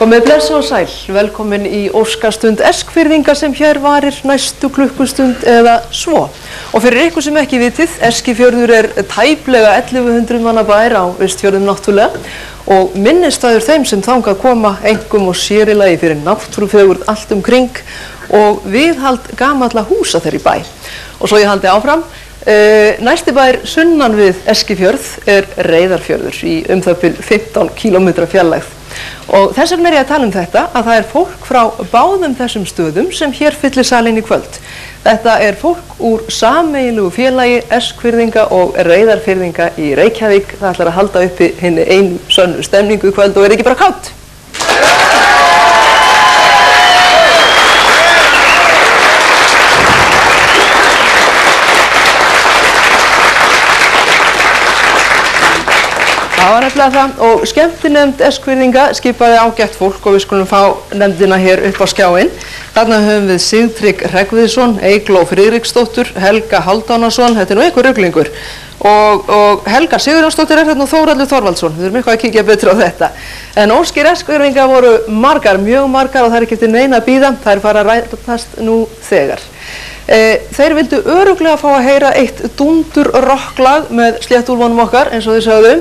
Komið blessu og sæl, velkomin í óskastund Eskfirðinga sem hér varir næstu klukkustund eða svo. Og fyrir ykkur sem ekki vitið, Eskifjörður tæplega 1100 manna bær á Austfjörðum náttúrulega og minnisstæður þeim sem þangað koma einkum og sér í lagi fyrir náttúrufegurð allt kring og viðhald gamalla húsa þeirra í bæ. Og svo ég haldi áfram. Næsti bær sunnan við Eskifjörð Reyðarfjörður í það bil 15 km fjarlægð. Og þess vegna ég að tala þetta að það fólk frá báðum þessum stöðum sem hér fyllir salinn í kvöld. Þetta fólk úr sameiginlegu félagi Eskfirðinga og Reyðarfirðinga í Reykjavík. Það ætlar að halda uppi hinni einu sönnu stemningu í kvöld og ekki bara kátt? Það var nefnilega það og skemmtinefnd Eskfirðinga skipaði ágætt fólk og við skulum fá nefndina hér upp á skjáinn. Þarna höfum við Sigtrygg Hreggviðsson, Eygló Friðriksdóttur, Helga Hálfdánason, þetta nú einhver ruglingur, og Helga Sigurjónsdóttir þarna og Þórhallur Þorvaldsson, við erum eitthvað að kíkja betur á þetta. En óskir Eskfirðinga voru margar, mjög margar og það ekki eftir neina að bíða, þær fara að rætast nú þegar. Þeir vildu örugglega fá að heyra eitt dúndur rocklag með sléttúlfunum okkar eins og þið sögðu.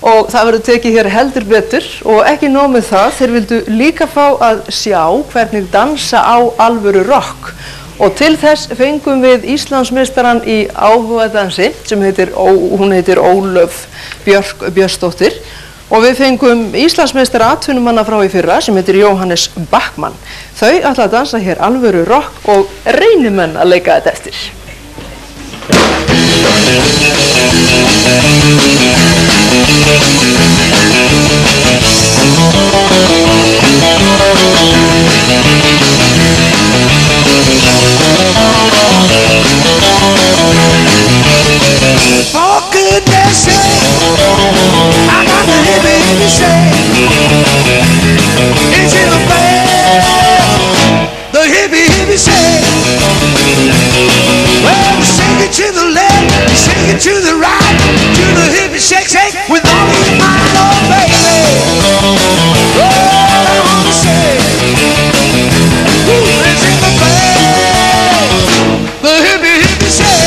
Og það verður tekið hér heldur betur og ekki nóg með það, þeir vildu líka fá að sjá hvernig dansa á alvöru rock. Og til þess fengum við Íslandsmeistarann í áhugadansi sem hún heitir Ólöf Björk Björnsdóttir og við fengum Íslandsmeistara atvinnumanna frá í fyrra sem heitir Jóhannes Backmann. Þau ætla að dansa hér alvöru rock og reynimenn að leika þetta eftir. For goodness sake, I got the hippie shake. It's in the band, the hippie shake. Well, we shake it to the left, we shake it to the right, to the hippie shake, shake with all of your mind, oh baby. Oh, I wanna say, it's in the band, the hippie shake.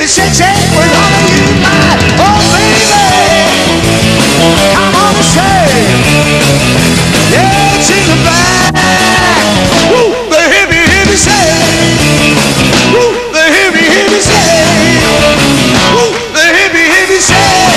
Shake, shake with all of you might. Oh baby, come on and shake. Yeah, it's in the back. Woo, the hippie shake. Woo, the hippie shake. Woo, the hippie shake.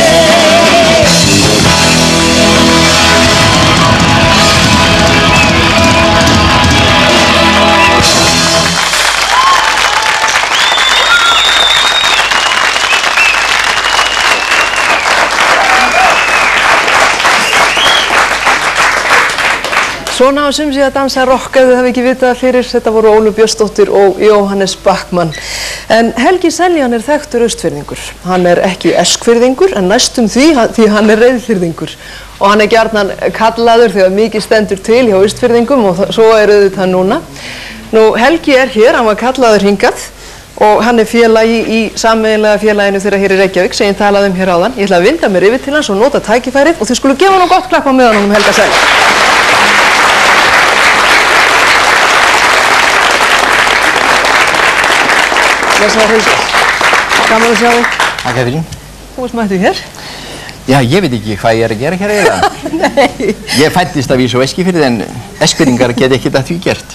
Svona á sem sé að dansa rock ef þið hafi ekki vitað fyrir, þetta voru Ólöf Björnsdóttir og Jóhannes Backmann. En Helgi Seljan þekktur Austfirðingur. Hann ekki Eskfirðingur en næstum því hann Reyðfirðingur. Og hann gjarnan kallaður þegar mikið stendur til hjá Austfirðingum og svo auðvitað núna. Nú Helgi hér, hann var kallaður hingað og hann félagi í sameiginlega félaginu þeirra hér í Reykjavík sem ég talaði hér áðan. Ég ætla að vinda mér yfir til hans og nota tækifærið og þið skulu gefa hann gott klapp á meðan Helga Seljan. Blessaður Helgi. Gaman að sjá þig. Takk fyrir. Þú varst mættur hér? Já, ég veit ekki hvað ég að gera hér eiginlega. Nei. Ég fæddist af vísu á Eskifirði en Eskfirðingar geta ekkert að því gert.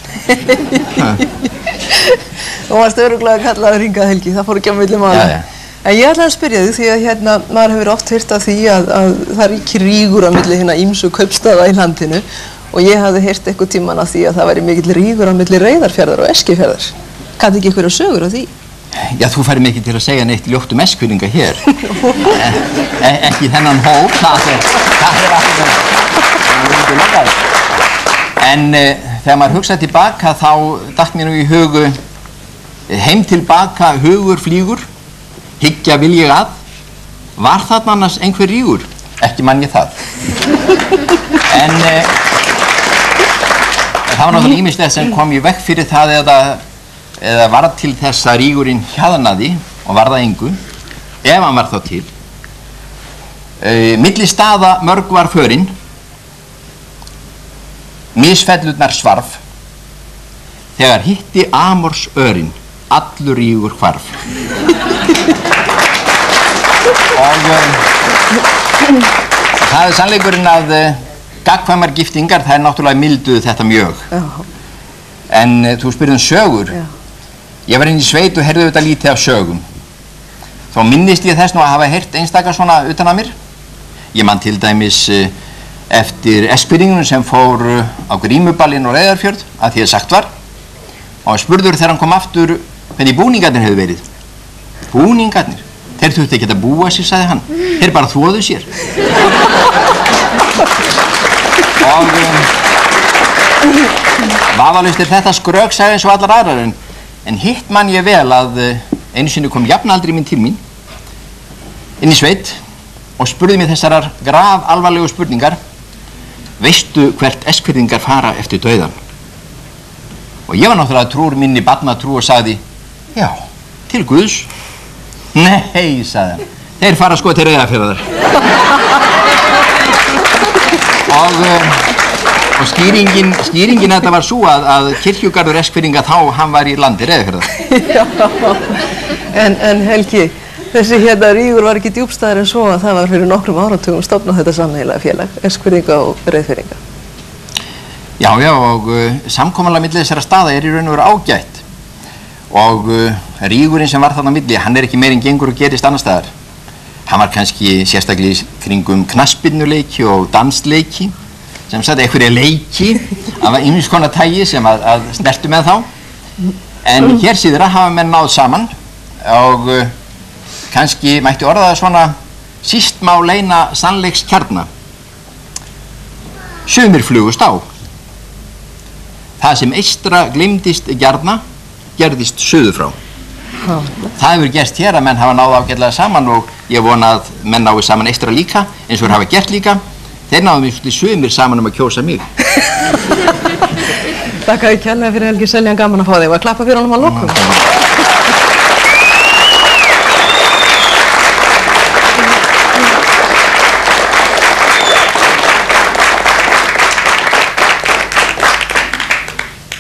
Þú varst örugglega kallaður hingað Helgi, það fór ekki á milli mála. Já. En ég ætla að spyrja þig því að maður hefur oft heyrt af því að það ríkir rígur á milli hinna ýmsu kaupstaða í landinu og ég hafði heyrt eitthvað tíman af því að það væri mikill rígur á milli Reyðarfjarðar og Eskifjarðar. Kanntu ekki einhverja sögur af því? Já, þú færir mig ekki til að segja neitt ljótt Eskfirðinga hér. Ekki þennan hóp, það allir En þegar maður hugsaði tilbaka þá datt mér nú í hugu Heim til baka hugur flýgur, hyggja vil ég að, var þarna annars einhver rígur? Ekki man ég það. En það var náttúrulega ýmislegt sem kom í veg fyrir það eða varð til þess að rígurinn hjaðnaði og varð að engu, ef hann var þá til. Milli staða mörg var förin, misfellurnar svarf, þegar hitti Amors örin, allur rígur hvarf. Og það sannleikurinn að gagnkvæmar giftingar, það náttúrulega milduðu þetta mjög. En þú spyrði sögur. Ég var inn í sveit og heyrði þetta lítið af sögum. Þó minnist ég þess nú að hafa heyrt einstaka svona utan að mér. Ég man til dæmis eftir Eskfirðingunum sem fór á Grímuballinn og Reyðarfjörð, að því að sagt var, og spurður þegar hann kom aftur hvernig búningarnir hefðu verið. Búningarnir? Þeir þurftu ekki að búa sér, sagði hann. Þeir bara þvoðu sér. Og vafalaust þetta skröksaga eins og allar aðrar, en hitt man ég vel að einu sinni kom jafnaldri minn til mín inn í sveit og spurði mig þessarar graf alvarlegu spurningar: veistu hvert Eskfirðingar fara eftir dauðan? Og ég var náttúrulega trúr minni barnatrú og sagði: já, til Guðs. Nei, sagði hann, þeir fara sko til Reyðarfjarðar. Og skýringin þetta var svo að kirkjugarður Eskfirðinga þá hann var í landi Reyðarfjarðar. Já, en Helgi, þessi rígur var ekki djúpstæðar en svo að það var fyrir nokkrum áratugum stofnað þetta sameiginlega félag, Eskfirðinga og Reyðfirðinga. Já, og samkomulag milli þessara staða í raun og veru ágætt. Og rígurinn sem var þarna á milli, hann ekki meir en gengur og gerist annar staðar. Hann var kannski sérstaklega kringum knattspyrnuleiki og dansleiki, sem sagt einhverja leiki af ýmis konar tagi sem að snertu með þá. En hér síðra hafa menn náð saman og kannski mætti orða það svona: síst má leyna sannleikskjarna. Sumir flugust á. Það sem eystra gleymdist gjarna, gerðist suður frá. Það hefur gerst hér að menn hafa náð ágætlega saman og ég vona að menn náðu saman eystra líka, eins og þeir hafa gert líka. Þeir náðu mjög sumir saman að kjósa mig. Þakka þér kærlega fyrir, Helgi Seljan, gaman að fá þig og að klappa fyrir honum að lokum.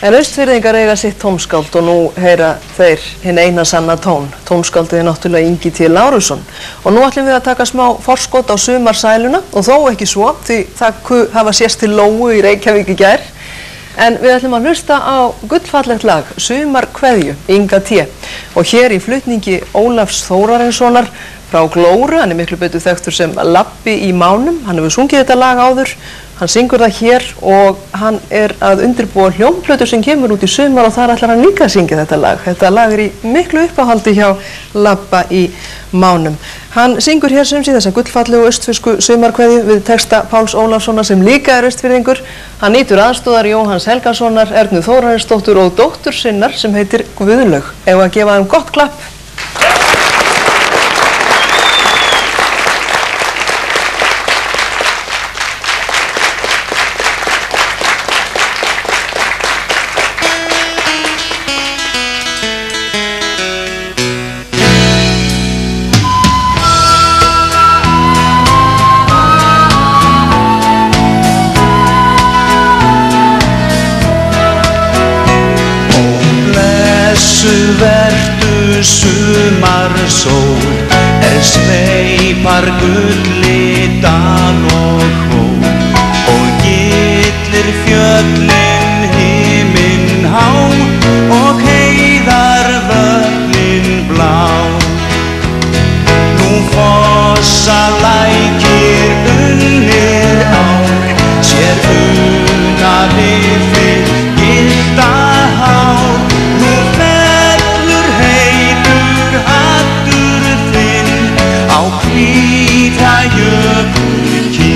En Austfirðingar eiga sitt tónskáld og nú heyra þeir hinn eina sanna tón. Tónskáldið náttúrulega Ingi T. Lárusson. Og nú ætlum við að taka smá forskot á sumarsæluna og þó ekki svo, því það hafa sést til Lóu í Reykjavík í gær. En við ætlum að hlusta á gullfallegt lag, Sumarkveðju, Inga T. Og hér í flutningi Ólafs Þórarinssonar frá Glóru, hann miklu betur þekktur sem Labbi í mánum, hann hefur sungið þetta lag áður. Hann syngur það hér og hann að undirbúa hljómplötu sem kemur út í sumar og þar ætlar hann líka að syngja þetta lag. Þetta lag í miklu uppáhaldi hjá Labba í mánum. Hann syngur hér sem sé þessa gullfallegu austfirsku sumarkveðju við texta Páls Ólafssonar sem líka austfirðingur. Hann nýtur aðstoðar Jóhanns Helgasonar, Ernu Þórarinsdóttur og dóttur sinnar sem heitir Guðlaug. Ef að gefa þeim gott klapp. Vertu sumarsól sveipar gulli dal og hól og gyllir fjöllin himinn há og heiðar vötnin blá. Nú fossa lækir unnir ár, sér una við gylta hár. Hvíta jökulkinn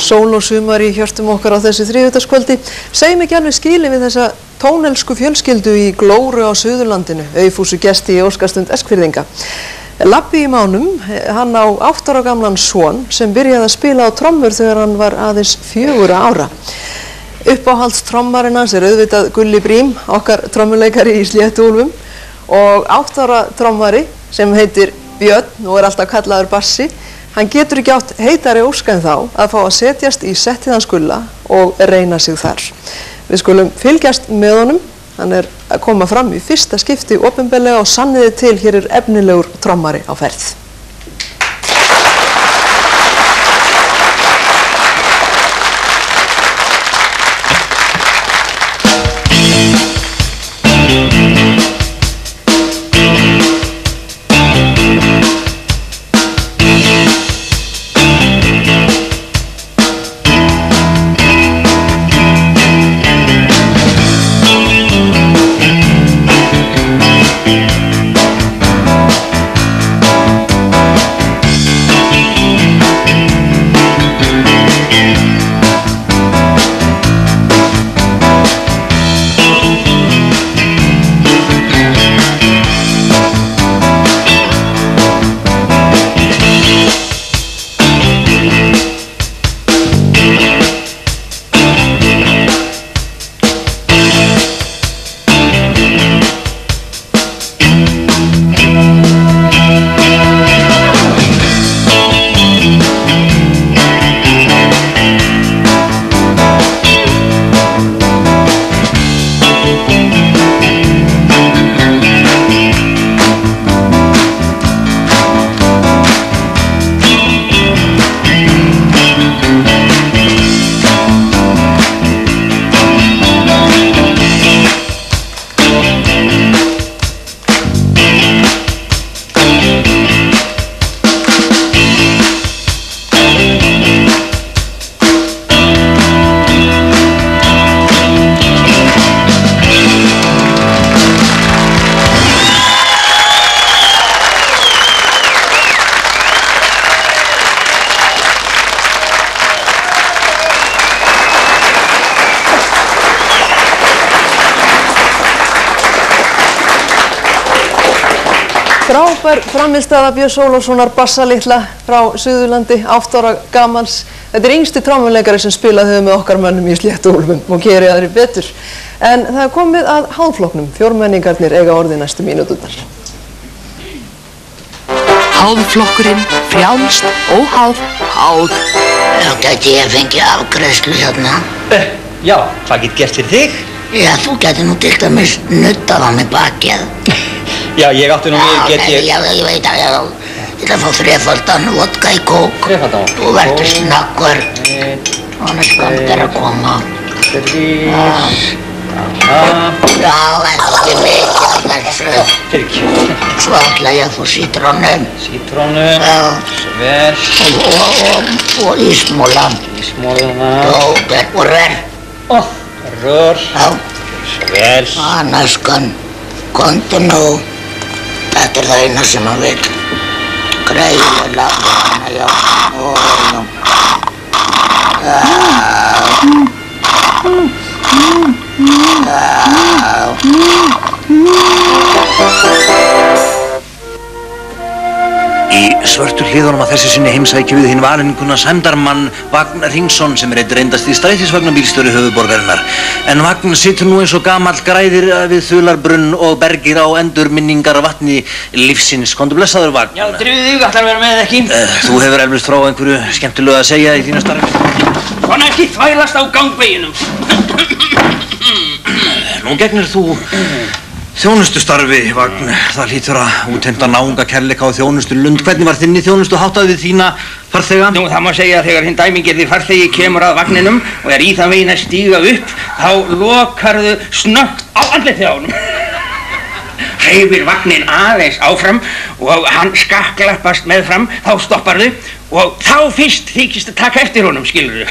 Sól og sumar í hjörtum okkar á þessu þriðjudagskvöldi. Segjum ekki alveg skilin við þessa tónelsku fjölskyldu í Glóru á Suðurlandinu, aufúsu gesti í óskastund Eskfirðinga. Labbi í mánum, hann á 8 ára gamlan son sem byrjaði að spila á trommur þegar hann var aðeins 4 ára. Uppáhaldstrommarinn hans auðvitað Gulli Brím, okkar trommuleikari í Sléttuúlfum, og 8 ára trommari sem heitir Björn og alltaf kallaður Bassi. Hann getur ekki átt heitari ósk en þá að fá að setjast í settið hans Gulla og reyna sig þar. Við skulum fylgjast með honum. Hann að koma fram í fyrsta skipti opinberlega og sanniði til hér efnilegur trommari á ferð. Frábær frammistaða Björns Ólafssonar bassalitla frá Suðurlandi, 8 ára gamals. Þetta yngsti trommuleikari sem spilaði með okkar mönnum í Sléttuúlfum og geri aðri betur. En það komið að hálfflokknum. Fjórmenningarnir eiga orði næstu mínúturnar. Hálfflokkurinn, frjálst, óháð, háð. Já, gæti ég fengið afgreiðslu hérna? Já, hvað get gert fyrir þig? Já, þú gæti nú til dæmis nuddað á mig bakið. Já, ég átti nú við, get ég... Já, ég veit að ég ætla að fá 3-faldan vodka í kók. 3-faldan vodka? Þú verður snakkur. Annars kann þetta að koma. 3... Já, en ekki mikið af þessu. Fyrir. Svo ætla ég að fá sítrónu. Sítrónu. Já. Sver. Og ísmólan. Ísmólana. Já, og rör. Ó, rör. Já. Sver. Annars kann, komdu nú. Þetta það eina sem hann vil. Greiðilega hana, já. Í svörtu hliðunum að þessi sinni heimsækju við hinn valinguna sæmdarmann Vagn Hringsson sem eitt reyndasti strætisvagnabílstjóri höfuðborgarinnar. En Vagn situr nú eins og gamall græðir við Þularbrunn og bergir á endurminningar vatni lífsins. Komdu blessaður, Vagn. Já, drífðu þig, ætlar að vera með ekki? Þú hefur eflaust frá einhverju skemmtilegu að segja í þínu starfi. Svona ekki þvælast á gangveginum. Nú gegnir þú þjónustustarfi, Vagn. Það hlýtur að útheimta náunga kærleika á þjónustulund. Hvernig var þinni þjónustu háttað við þína farþega? Nú, það má segja að þegar hinn dæmigerði farþegi kemur að vagninum og er í það veginn að stíga upp, þá lokarðu snöggt á andlitið á honum. Hreyfir vagnin aðeins áfram og hann skakklappast meðfram, þá stopparðu og þá fyrst þykist að taka eftir honum, skilurðu.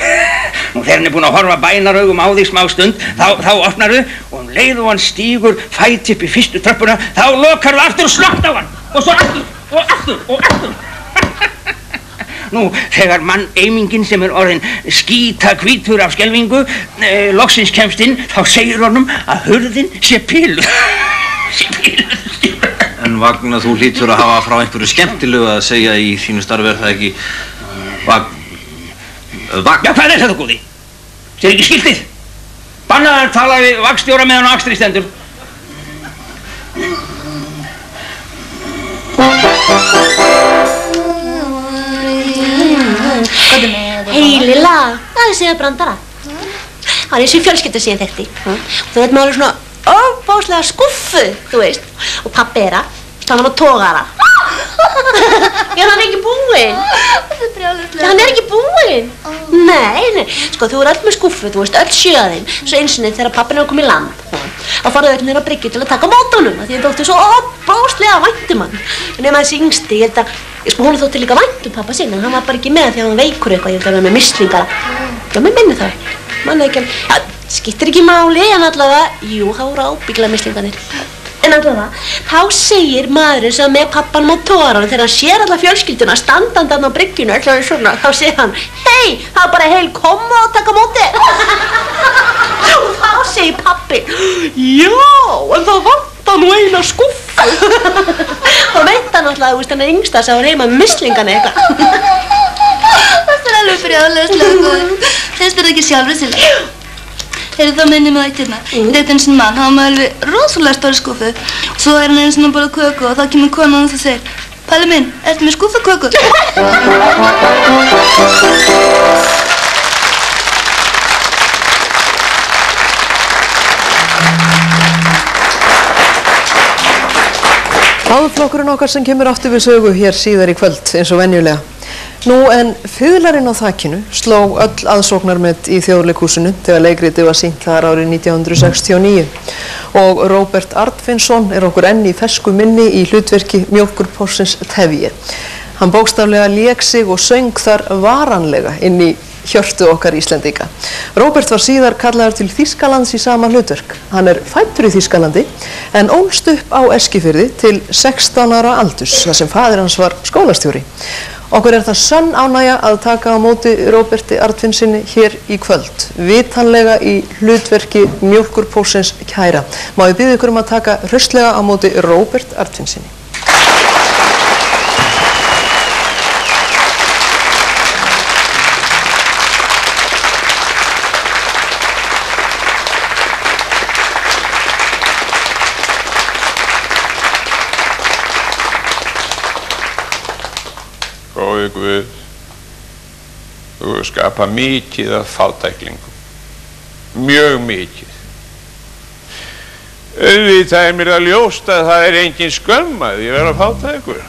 Nú þegar hann er búinn að horfa bænaraugum á því smá stund, þá opnarðu og leið og hann stígur fæti upp í fyrstu tröppuna, þá lokarðu aftur og snöggt á hann og svo aftur og aftur og aftur. Nú, þegar mann eimingin sem orðin skíta hvítur af skelfingu loksins kemst inn, þá segir honum að hurðin sé piluð. En Vagn, þú hlýtur að hafa frá einhverju skemmtilegu að segja í þínu starfi, það ekki? Vagn. Já, hvað þetta, góði? Sér ekki skiltið? Bannaðar tala við vagnstjóra meðan á akstri stendur. Hei Lilla, það er segja brandara. Það er eins og fjölskyldu sem ég þekkti. Þú veit maður svona ofbáslega skuffu, þú veist. Og pabbi er að standa á togara. Já, hann er ekki búinn. Þetta er brjálæðislega. Hann er ekki búinn. Nei. Sko, þú er öll með skuffu, þú veist, öll sjöðin. Svo eins og þegar pappin er að koma í land. Þá farðu öll niður á bryggju til að taka á mót honum. Því það þótti svo ofbáslega vænt hann. En ef maður þessi yngsti, ég held að, sko, hún þótti líka vænt pappa sinn, en hann var bara ekki með því að hann veikur eitthvað, ég held að hann var með mislingar. Já, mér minni það ekki. Manna ekki alveg. Já, skiptir ekki máli, en allavega, jú, það voru ábyggilega mislingarnir. En allavega, þá segir maðurinn sem með pappan á togaranum þegar hann sér alla fjölskylduna standandi þarna á bryggjunu, allavega svona, þá segir hann, hei, það er bara heil koma og taka móti. Og þá segir pappi, já, en það vantar nú eina skuffu. Og veit hann alltaf, þú veist, hann er yngsta sem var heima með mislingana eitthvað. Þetta er alveg brjálæðislega góð. Finnst þér ekki sjálfur Silja? Heyrðu, þá minnir mig á eitt hérna. Þetta eins og mann, hann var alveg rosalega stóri skúfu. Svo er hann eins og að borða köku og þá kemur konan og það segir, Palli minn, ertu með skúfuköku? Aðflokkurinn okkar sem kemur aftur við sögu hér síðar í kvöld eins og venjulega. Nú en fiðlarinn á þakinu sló öll aðsóknarmet í Þjóðleikhúsinu þegar leikritið var sýnt þar árið 1969 og Róbert Artvinsson er okkur enn í fersku minni í hlutverki mjólkurporsins Tefje. Hann bókstaflega lék sig og söng þar varanlega inn í hjörtu okkar Íslendinga. Róbert var síðar kallaður til Þýskalands í sama hlutverk. Hann er fæddur í Þýskalandi en ólst upp á Eskifirði til 16 ára aldurs þar sem faðir hans var skólastjóri. Okkur er það sönn ánægja að taka á móti Róberti Artvinsinni hér í kvöld, vitanlega í hlutverki mjólkurpósins kæra. Má ég biðja ykkur að taka hraustlega á móti Róbert Artvinsinni. Góði Guð, þú skapa mikið af fátæklingum, mjög mikið. Auðvitað er mér að ljóst að það er engin skömm að ég vera fátækur.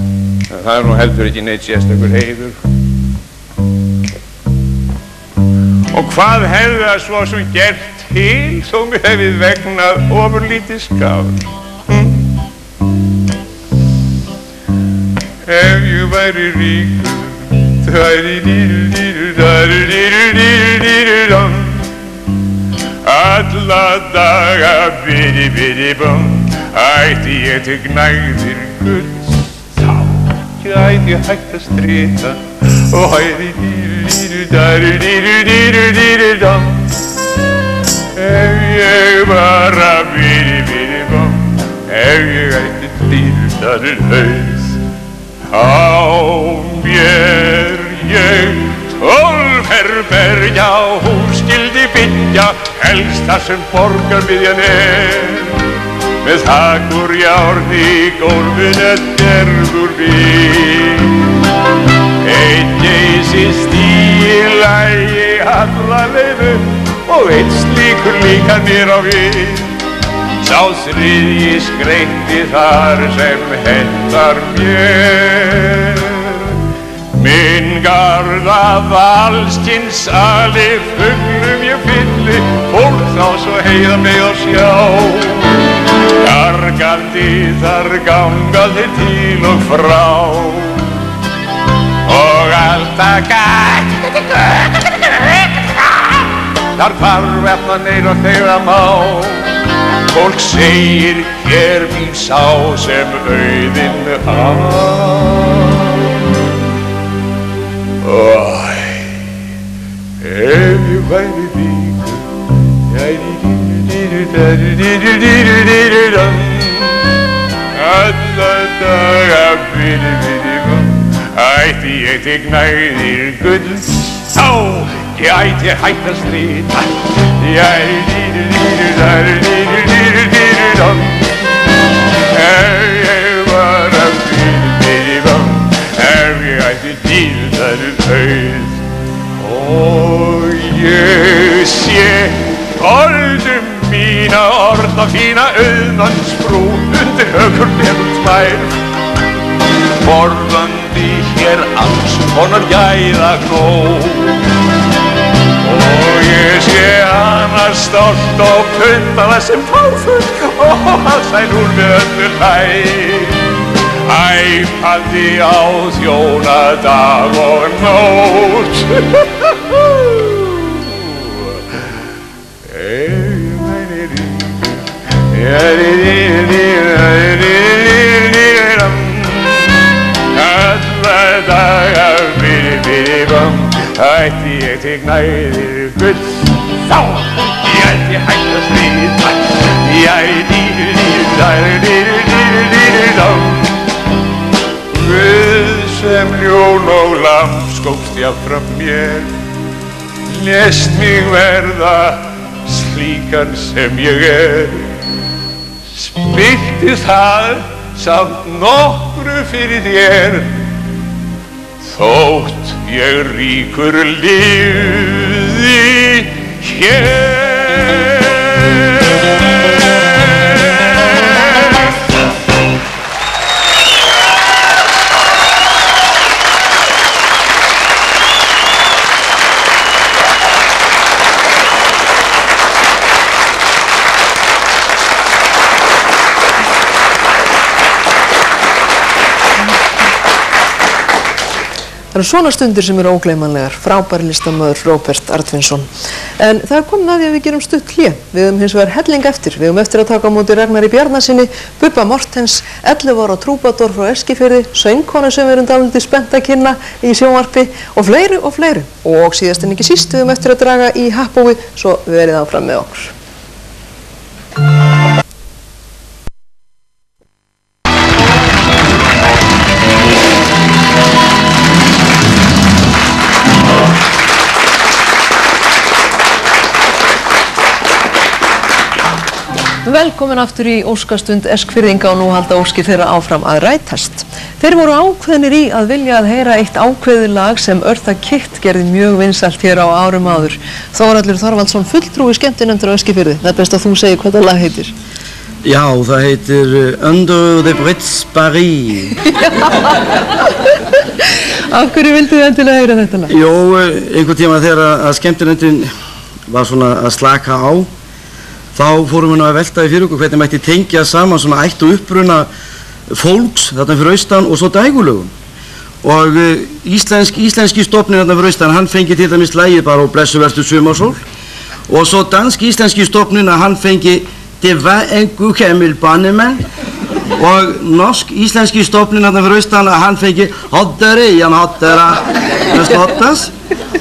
En það er nú heldur ekki neitt sérstakur heiður. Og hvað hefði það svo sem gert til þó mér hefði vegnað ofurlítið skafn? Ef ég væri ríkur, alla daga bidi-bidi-bum, ætti ég til gnægðir Guðs, þá gæti ég hægt að strita og hæði dýru-dýru-dýru-dýru-dýru-dýru-dum. Ef ég bara bidi-bidi-bum, ef ég ætti dýru-dýru-haus, á mér ég 12 herbergja hús skyldi byggja, helst þar sem borgarmiðjan er, með þak úr járni, gólfinu derfur bíl. Einn geysist í lagi alla leið upp og einn slíkur líka mér á við. Sá þriðji skreytti þar sem hentar mér. Minn garð af allskyns ali fuglum ég fylli, fólk þá svo heiða mig að sjá. Gargandi þar ganga þeir til og frá, og alltaf þar þarf eftir neyra þeirra má. Fólk segir hér býr sá sem auðinn á. Ef ég væri ríkur, alla daga ætti ég til gnægðir gulls, þá gæti ég hætt að stríða. Ef ég var að ef ég ætti dýrðar auð, og ég sé orðum mína, orða fína auðmannsbrú undir högurberums bær, borðandi hér alls konar gæða gnóð. Og ég sé hana stolt og pundana sem fáfull og halsæl úr við öllu hlæg, æpandi á þjóna dag og nótt. Alla daga ætti ég til gnægðir gulls, þá gæti ég hætt að stríða. Guð sem ljón og lamb skókst jafnfram mér, lést mig verða slíkan sem ég spillti það samt nokkru fyrir þér, þótt ég ríkur lifði hér. Það eru svona stundir sem eru ógleymanlegar, frábær listamaður Róbert Arnfinnsson. En það komin að því að við gerum stutt hlé. Við höfum hins vegar helling eftir. Við höfum eftir að taka á móti Ragnari Bjarnasyni, Bubba Mortens, 11 ára trúbador frá Eskifirði, söngkonu sem við erum dálítið spennt að kynna í sjónvarpi og fleiri og fleiri. Og síðast en ekki síst, við höfum eftir að draga í happbói, svo verið áfram með okkur. Velkomin aftur í óskastund Eskfirðinga og nú halda óskir þeirra áfram að rætast. Þeir voru ákveðnir í að vilja að heyra eitt ákveðið lag sem Eartha Kitt gerði mjög vinsælt hér á árum áður. Þórhallur Þorvaldsson, fulltrúi skemmtinefndar á Eskifirði. Það er best að þú segir hvað það lag heitir. Já, það heitir Under the Bridge Paris. Af hverju vildu þið endilega heyra þetta lag? Jó, einhvern tíma þegar að skemmtinefndin var svona að slaka á, þá fórum við nú að velta fyrir okkur hvernig mætti tengja saman svona ætt og uppruna fólks þarna fyrir austan og svo dægulögum. Og íslenski stofninn þarna fyrir austan, hann fengi til dæmis lagið bara og blessu vertu sumarsól. Og svo dansk-íslenski stofninn að hann fengi Det var en god gammel bannemann. Og norsk-íslenski stofninn þarna fyrir austan að hann fengi Hodderian hoddera með slottas.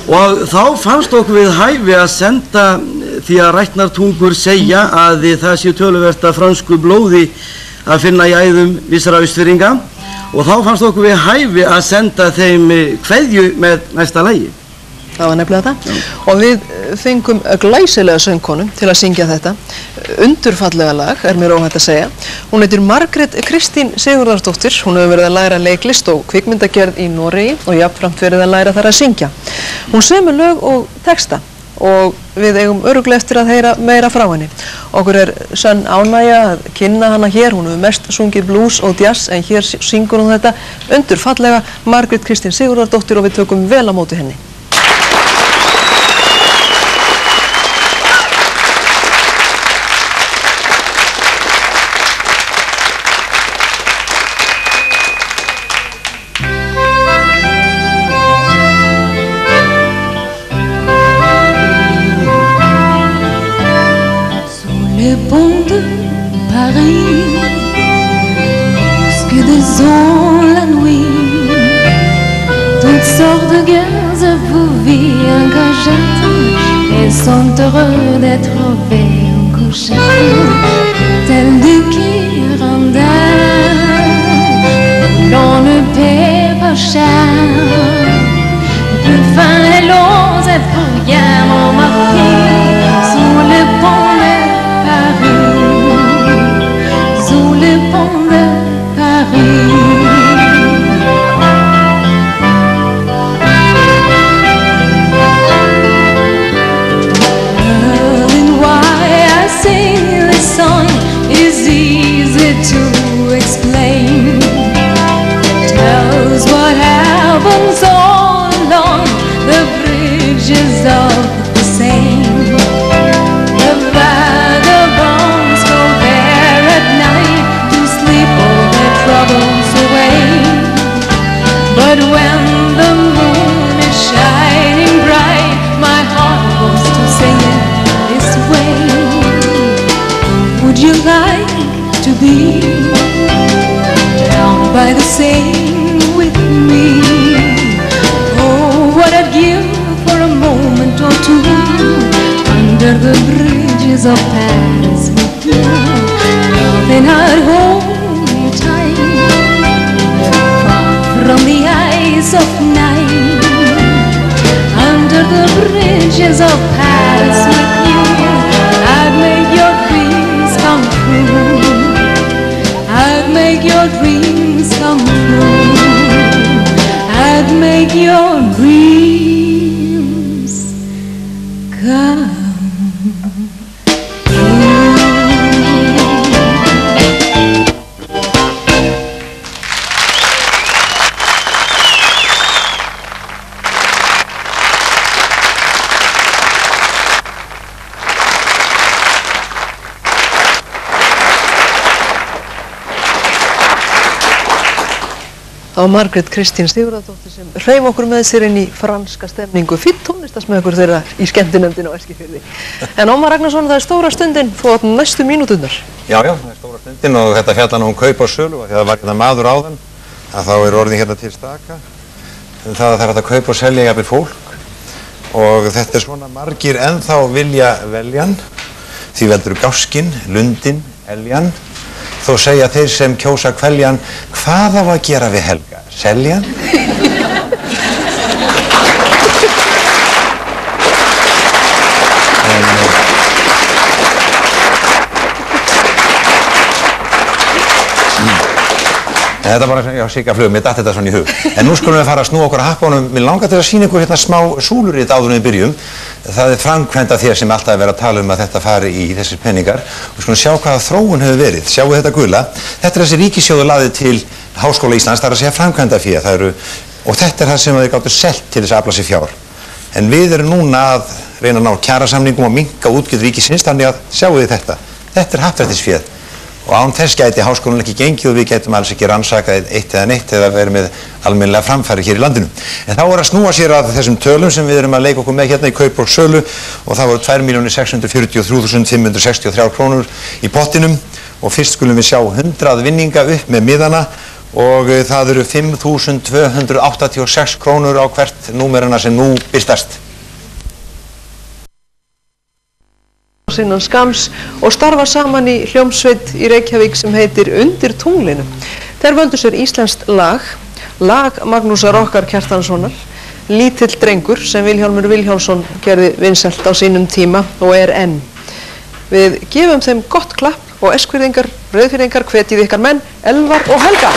Og þá fannst okkur við hæfi að senda, því að rætnartungur segja að það séu töluvert af fransku blóði að finna í æðum vissra Austfirðinga, og þá fannst okkur við hæfi að senda þeim kveðju með næsta lagi. Það var nefnilega það. Og við fengum glæsilega söngkonu til að syngja þetta. Undurfallega lag, er mér óhætt að segja. Hún heitir Margrét Kristín Sigurðardóttir. Hún hefur verið að læra leiklist og kvikmyndagerð í Noregi og jafnframt verið að læra þar að syngja. Hún semur lög og texta og við eigum örugglega eftir að heyra meira frá henni. Okkur er sönn ánægja að kynna hana hér. Hún hefur mest sungið blues og jazz, en hér syngur hún þetta undurfallega, Margrét Kristín Sigurðardóttir, og við tökum vel á móti henni. La nuit, toute sortent de guerre vous vit encore j'attends. Ils sont heureux d'être trouvés encore j'attends. Tel du Kirandel, l'on ne paie pas cher. Plus fin et long, c'est pour rien, mon mari, sous le pont de Paris, sous le pont de Paris. Is easy to explain. Tells what happens all along the bridges of the Seine. The vagabonds go there at night to sleep all their troubles away. But when the moon is shining bright, my heart goes to sing it this way. Would you like to be down by the Seine with me? Oh, what I'd give for a moment or two under the bridges of Paris with you. Then I'd hold you tight, far from the eyes of night. Under the bridges of Paris with you, I'd make your dreams come true. I'd make your dreams come true. I'd make your dreams come true. Það var Margrét Kristín Sigurðardóttir sem hreif okkur með sér inn í franska stemningu. Fínn tónlistasmekkur þeirra í skemmtinefndinni á Eskifirði. En Ómar Ragnarsson, það er stóra stundin, þú átt næstu mínúturnar. Já, það er stóra stundin og þetta fjallar nú kaup og sölu og því að það var hérna maður áðan að þá er orðin hérna til staka. Það að það er hægt að kaupa og selja jafnvel fólk og þetta er svona margir ennþá vilja veljan, því veldur gáskinn, lundinn, eljan. Þó segja þeir sem kjósa kveljan, hvað á að gera við Helga? Seljan? Þetta var bara sigga flug, mér datt þetta svona í hug. En nú skulum við fara að snúa okkur að happanum. Mér langar til að sýna ykkur hérna smá súlurrit áður en við byrjum. Það er framkvæmd af þér sem alltaf er verið að tala um að þetta fari í þessir penningar. Og skulum sjá hvaða þróun hefur verið. Sjáu þetta gula. Þetta er þessi ríkissjóður laðið til Háskóla Íslands, það er að segja framkvæmdafé. Og þetta er það sem þeir gáttu selt til þess að afla sér fjár. En við erum núna að reyna að ná kjarasamningum og minnka útgjöld ríkisins, þannig að sjáu þið þetta. Þetta er happdrættisféð. Og án þess gæti háskólan ekki gengið og við gætum alls ekki rannsakað eitt eða neitt eða verið með almennilega framfæri hér í landinu. En þá er að snúa sér að þessum tölum sem við erum að leika okkur með hérna í kaup og sölu og það voru 2.643.563 krónur í pottinum og fyrst skulum við sjá 100 vinninga upp með miðana og það eru 5.286 krónur á hvert númerana sem nú birtast. Innan skams og starfa saman í hljómsveit í Reykjavík sem heitir Undir tunglinu. Þeir völdu sér íslenskt lag Magnúsar okkar Kjartanssonar, Lítill drengur sem Vilhjálmur Vilhjálmsson gerði vinsælt á sínum tíma og er enn. Við gefum þeim gott klapp og Eskfirðingar, Breiðfirðingar hvetjið ykkar menn, Elvar og Helga.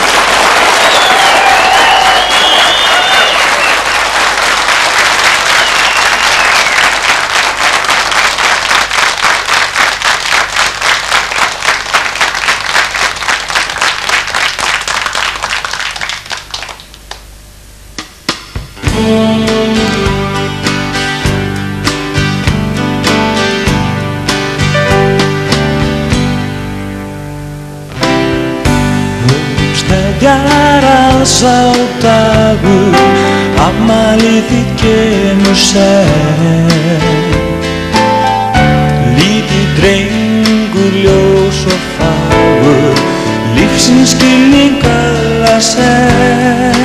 Sá dagur, afmælið þitt kemur senn. Lítill drengur ljós og fagur, lífsins skilning alla senn.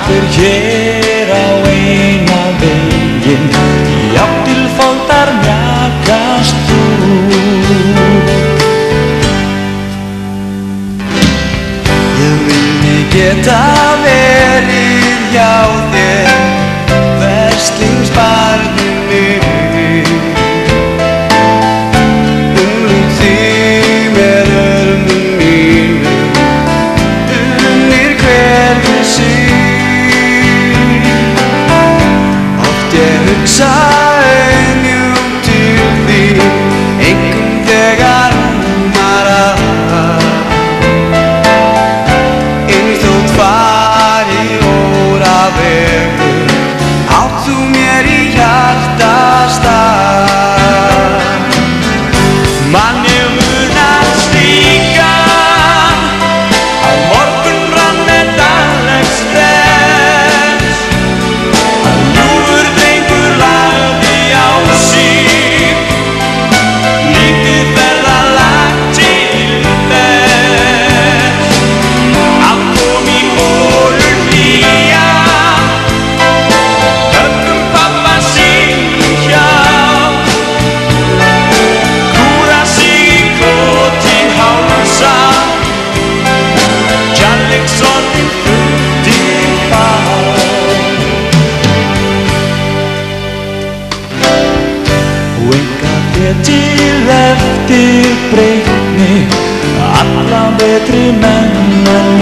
Allir hér á eina veginn, í átt til fóldar mjakast þú. Ég vildi geta verið hjá þér, verslingsbarnið mitt. Þig með örmum mínum, unir hver við sig. Oft ég hugsa auðmjúkt til þín, einkum þegar að einþótt fari óravegur, átt þú mér í hjartastað. Man ég munar slíkan, að morgun rann með dagleg stress, að ljúfur drengur lagði á sig, lítið verða lagt til þess, að kom í hólur hlýja, höfðum pappa sínum hjá. Kærleiksorðin fullti þá. Og enga þér til eftirbreytni, alla betri menn en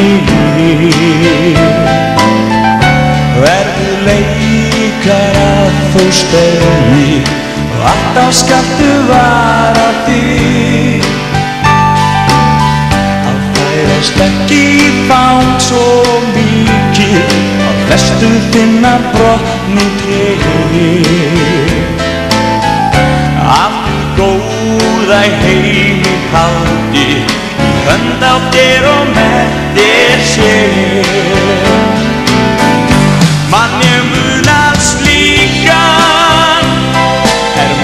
ég. Verðu leikara þó steini, og alltaf skaltu vara þig. Ekki fánt svo mikið, að festu þinna brotnu tré. Af því góða í heimi haldi, í hönd á þér og með þér sér. Man ég munar slíkan,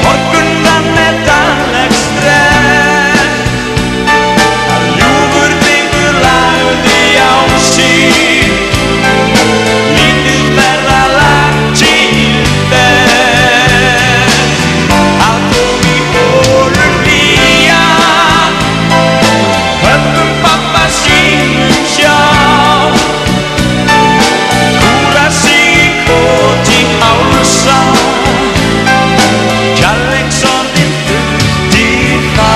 morgun rann með dagleg stress, að ljúfur drengur lagði á sig, lítið verða lagt til þess, að kom í hólur hlýja, höfðum pappa sínum hjá. Kúra sig í kot í hálsa, kærleiksorðin fullti þá.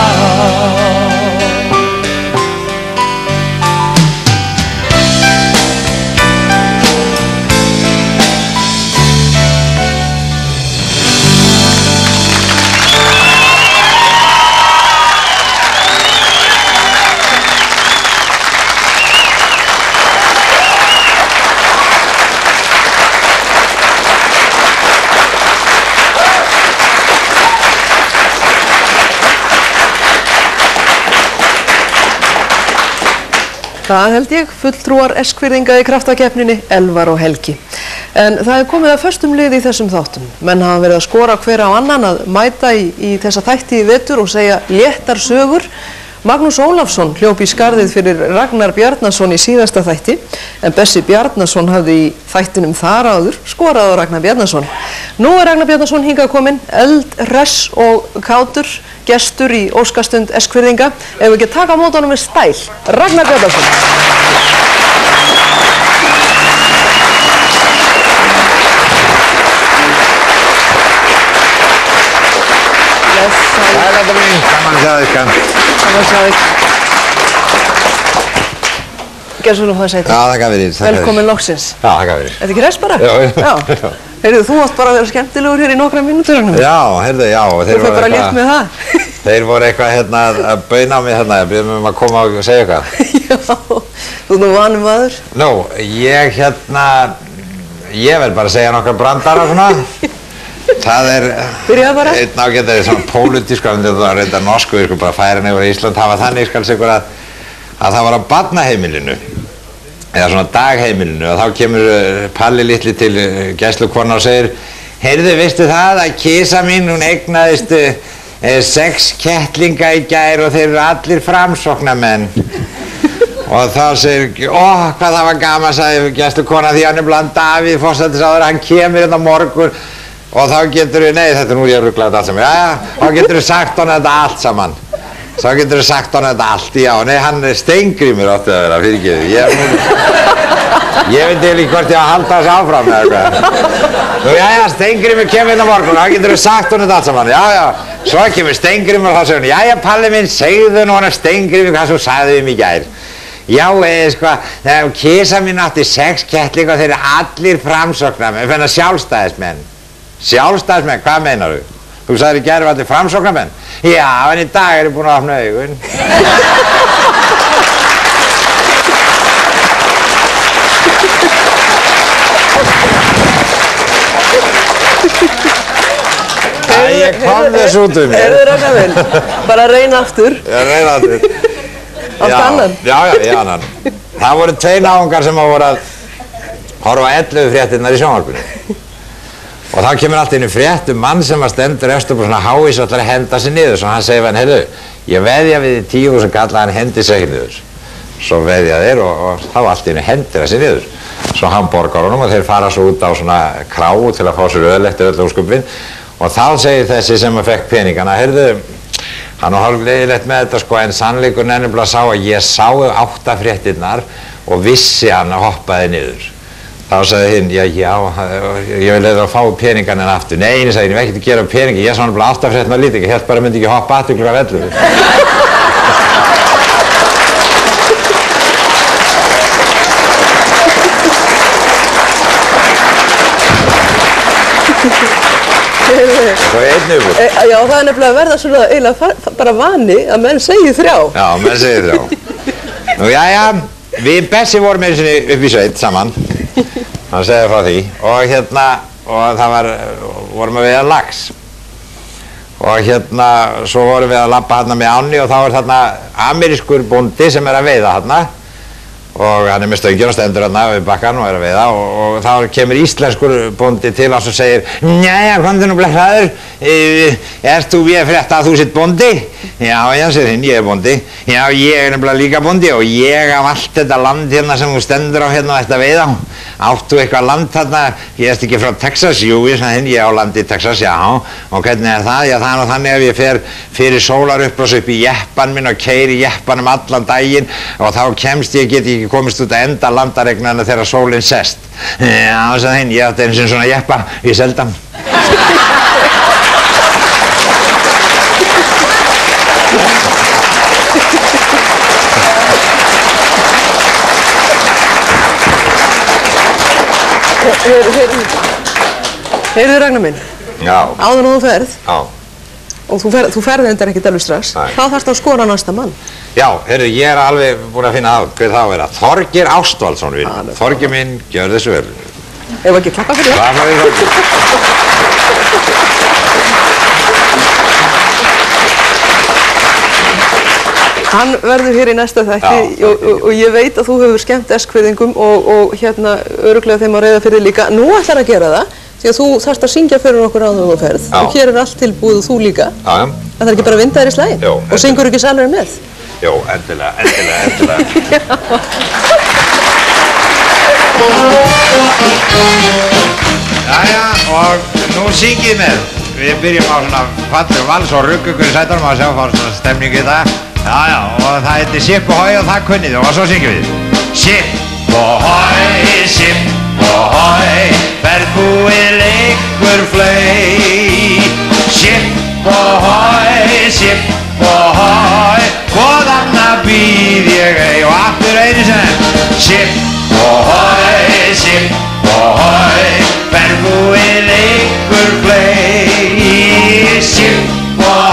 Það held ég, fulltrúar Eskfirðinga í kraftakeppninni, Elvar og Helgi. En það er komið að föstum lið í þessum þáttum. Menn hafa verið að skora hver á annan að mæta í þessa þætti í vetur og segja léttar sögur. Magnús Ólafsson hljóp í skarðið fyrir Ragnar Bjarnason í síðasta þætti, en Bessi Bjarnason hafði í þættinum þar áður skorað á Ragnar Bjarnason. Nú er Ragnar Bjarnason hingað kominn, eldhress og kátur, gestur í óskastund Eskfirðinga. Ef við ekki taka á móti honum með stæl, Ragnar Bjarnason. Sæl þetta mín, gaman að sjá þig skan. Gaman að sjá þig. Gerðu svo nú það sæti. Já, þakka fyrir. Velkomin loksins. Já, þakka fyrir. Þetta ekki hress bara? Já. Heyrðu, þú átt bara að vera skemmtilegur hér í nokkra mínútur. Já, heyrðu, já. Þú fyrir bara létt með það. Þeir voru eitthvað hérna að bauna á mig hérna, ég byrði mig að koma og segja eitthvað. Já, þú nú vanum maður. Nú, ég verð bara að segja nokkra brandara svona. Það er einn ágætari svona pólitísk, það var reynda norsku, við skulum bara færa nefnir í Ísland, hafa þannig skals ykkur að það var á barnaheimilinu, eða svona dagheimilinu, og þá kemur Palli litli til gæslukona og segir: heyrðu, veistu það að kisa mín, hún eignaðist 6 kettlinga í gær og þeir eru allir framsóknarmenn. Og þá segir, hvað það var gaman, sagði gæslukona, því hann bland Davíð, forsætisráðherra, hann kemur hérna á morgun og þá getur við, nei þetta er nú ég að ruggla þetta allt saman, já, þá getur við sagt honum þetta allt saman. Þá getur við sagt honum þetta allt, já, nei hann er Steingrímur átti að vera, fyrirgeðu, ég veit ekki hvort ég að halda þessu áfram eða eitthvað. Nú já, Steingrímur kemur hérna á morgun, þá getur við sagt honum þetta allt saman, já, svo kemur Steingrímur og þá segir hann, já, Palli minn, segðu nú hann Steingrímur hvað þú sagði mig í gær. Já, sko, þegar kisa mín átti 6 kettlinga og þeir eru allir framsóknarmenn, finna sjálfstæðismenn. Sjálfstæðismenn, hvað meinar þú? Þú sagðir í gær var allir framsóknarmenn? Já, en í dag eru búin að opna augun. Ég kom þess út mér. Heyrðu Ragnar minn, bara reyna aftur. Já, reyna aftur. Allt annan? Já, annan. Það voru 2 náungar sem voru að horfa 11 fréttirnar í sjónvarpinu. Og þá kemur allt inn í frétt mann sem að stendur eftir upp og svona hávís og ætlar að henda sig niður. Svo hann segir hann, heyrðu, ég veðja við 10.000 kalla hann hendi sig ekki niður. Svo veðja þeir og þá allt inn hendir það sig niður. Svo hann borgar honum og þeir fara svo út á svona kráu til að fá sér öðlektir öll ósköpin. Og þá segir þessi sem að fekk peningana, heyrðu, hann var hálf leiðilegt með þetta sko, en sannleikurinn er nefnilega sá að ég sá 8 fréttirnar og vissi hann að hoppaði niður. Þá sagði hinn, já, ég vil eða fá peningan en aftur. Nei, ég sagði, ég vil ekkert að gera peningi, ég sá nefnilega 8 fréttirnar lítið, ég held bara myndi ekki hoppa aftur klukkan 11. Svo einn yfir. Já, það er nefnilega að verða svona eiginlega bara vani að menn segi 3. Já, menn segi 3. Nú, jæja, við Bessi vorum með sinni upp í sveit saman. Hann segði frá því. Og það vorum við að lax. Og svo vorum við að labba hérna með ánni og þá þarna amerískur bóndi sem að veiða hérna. Og hann með stöngin og stendur hérna við bakkan og að veiða og þá kemur íslenskur bóndi til hans og segir, njæja, komdu nú blessaður, ert þú við að frétta að þú sitt bóndi? Já, segir hinn, ég er bóndi. Já, ég er nefnilega líka bóndi og ég af allt þetta land hérna sem þú stendur á hérna og þetta veiða. Áttu eitthvað land þarna, ég erst ekki frá Texas? Jú, ég sagði hinn, ég á landi í Texas, já. Og hvernig er það? Já, það er nú þannig að ég fer fyrir sólarupprás upp í jeppan minn og keyri jeppanum allan daginn og þá kemst ég, get ekki komist út að enda landaregnana þegar sólinn sest. Já, sagði hinn, ég átti einu sinni svona jeppa, ég seldi hann. Heyrðu Ragnar minn, áður en þú ferð, og þú ferði endar ekkert alveg strax, þá þarfst að skora næsta mann. Já, heyrðu, ég er alveg búin að finna á hver það á að vera. Þorgeir Ástvaldsson, Þorgeir minn, gjör þessu vel. Ef ekki klappa fyrir það? Klappa fyrir Þorgeir. Hann verður hér í næsta þætti og ég veit að þú hefur skemmt eskfirðingum og örugglega þeim á Reyðarfirði líka. Nú ætlar að gera það, því að þú þarft að syngja fyrir okkur áður og ferð. Og hér er allt tilbúið og þú líka. Það er ekki bara að vinda þér í slaginn? Og syngur ekki salurinn með? Jó, endilega. Jæja, og nú syngið með. Við byrjum á svona fallegum vals og rugg ykkur í sætunum og sjá fá svona stemningu í það. Já, og það heitir Sipp og Hói og það kunnið og svo syngjum við. Sipp og Hói, bergbúið liggur fley. Sipp og Hói, hvaðanna býð ég ei. Og aftur einu sem. Sipp og Hói, bergbúið liggur fley. Sipp og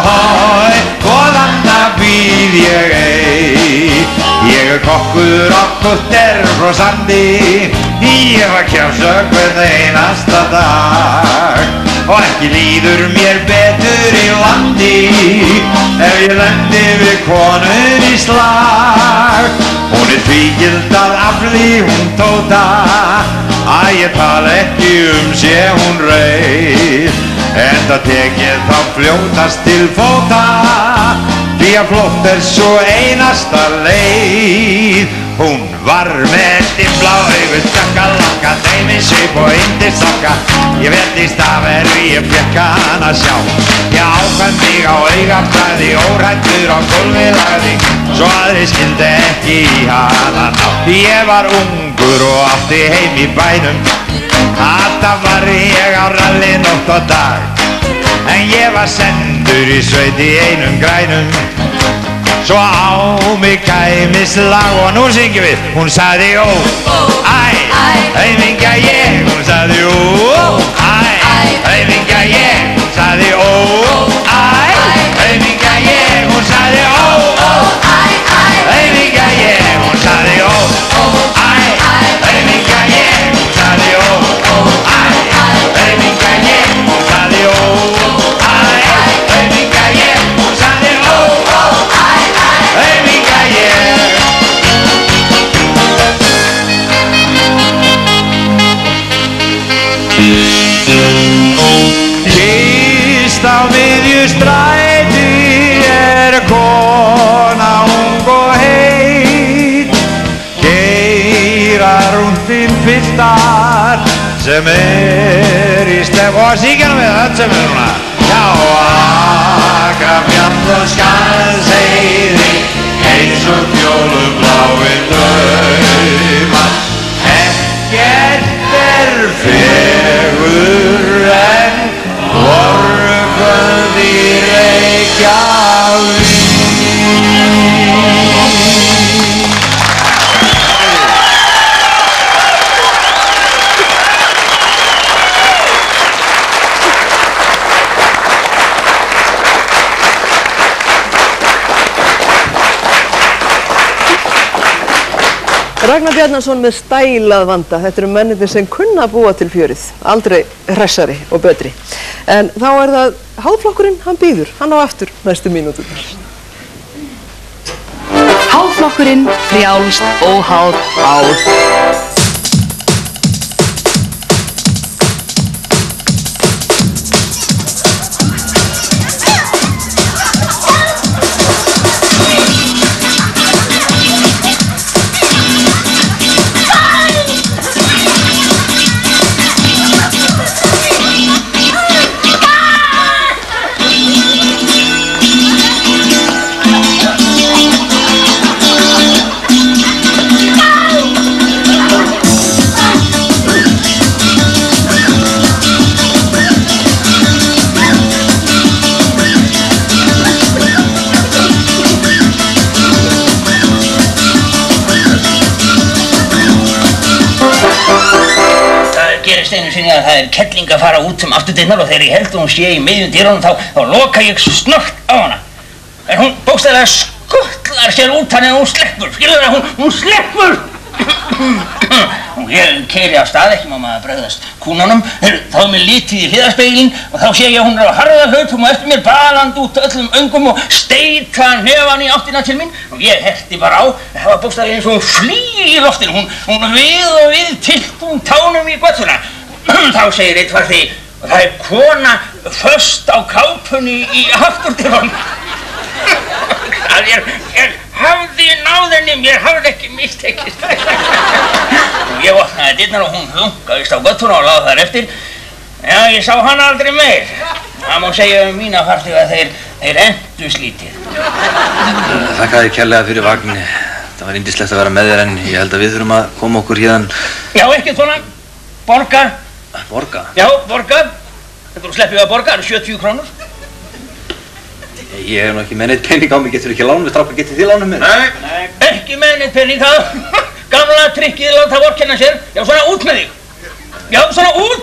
Hói, hvaðanna býð ég ei. Ég er kokkur og kutter frá Sandi. Ég var kjafsögg hvern einasta dag. Og ekki líður mér betur í landi ef ég lendi við konur í slag. Hún er tvígild að afli, hún Tóta. Ég tala ekki sé hún reið. Enda tek ég þá fljótast til fóta. Því því að flott svo einasta leið. Hún var með blá augu, stökkalakka, dæmisvip og yndisokka. Ég veldist af ég fekk hana sjá. Ég ákvað mig á augabragði, óhræddur á gólfi lagði, svo aðrir skildi ekki í hana ná. Ég var ungur og átti heim í bænum, alltaf var ég á ralli nótt og dag. En ég var sendur í sveit í einum grænum, svo á mig kæmis lag og nú syngjum við. Hún sagði ó, æ, auðvitað ég. Hún sagði ó, æ, auðvitað ég. Hún sagði ó, æ, auðvitað ég. Hún sagði ó, auðvitað ég. Hún sagði ó, æ, auðvitað ég. Hún sagði ó, æ, auðvitað ég. Hún sagði ó, æ, auðvitað ég. Hún sagði ó, Kist á miðju stræti kona ung og heit, keyra rúndinn piltar sem í stef og syngja nú með öll sem núna. Já, Akrafjall og Skarðsheiði eins og fjólubláir draumar. Ekkert fegur en vorkvöld í Reykjavík. Ragnar Bjarnason með stælað vanda. Þetta eru mennirnir sem kunna búa til fjörið, aldrei hressari og betri. En þá það háflokkurinn, hann býður, hann á aftur næstu mínúturnar. Háflokkurinn, frjálst, óháð, háð. Einu sinni að það kettling að fara út afturdyrnar og þegar ég held hún sé í miðjum dyrunum þá loka ég snöggt á hana. En hún bókstaflega skuttlar sér út hann en hún sleppur, skilur það, hún sleppur! Og ég keyri af stað, ekki má maður bregðast kúnunum, þá mér litið í hliðarspeglinn og þá sé ég að hún á harðahlaupum og eftir mér balandi út öllum öngum og steita hnefan í áttina til mín og ég herti bara á, það var bókstaflega eins og flý í loftinu, hún við og við tiltum tánum í göttuna. Þá segir einn farþegi og það kona föst á kápunni í afturdyrunum. Ég hafði náð henni, mér hafði ekki mistekist. Ég opnaði dyrnar og hún hlunkaðist á göttuna og láð þar eftir. Já, ég sá hana aldrei meir. Það má segja mína farþega að þeir endust lítið. Þakka þér kærlega fyrir vagn. Það var yndislegt að vera með þér en ég held að við þurfum að koma okkur hérna. Já, ekkert svona. Borga. Borga? Já, borga. Þetta þú sleppið að borga, það eru 70 krónur. Ég nú ekki með neitt pening á mig, getur ekki lánum við strákar, getið þið lánum mér? Nei, ekki með neitt pening það. Gamla trikkið láta vorkenna sér. Já, svona út með þig. Já, svona út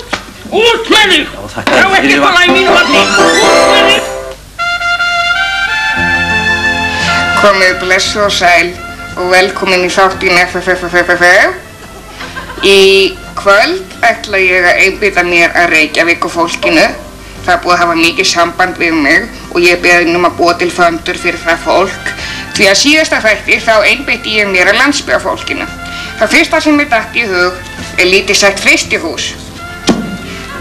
með þig. Já, þakka þér fyrir ekki svona í mínu vagni. Út með þig. Komið blessu og sæl og velkomin í þáttinn FFFFF. Í kvöld ætla ég að einbeita mér að Reykjavík og fólkinu. Það búið að hafa mikið samband við mig og ég beðin að búa til föndur fyrir það fólk. Því að síðasta þætti þá einbeitti ég mér að landsbyggðarfólkinu. Það fyrsta sem mér datt í hug lítið sagt frystihús.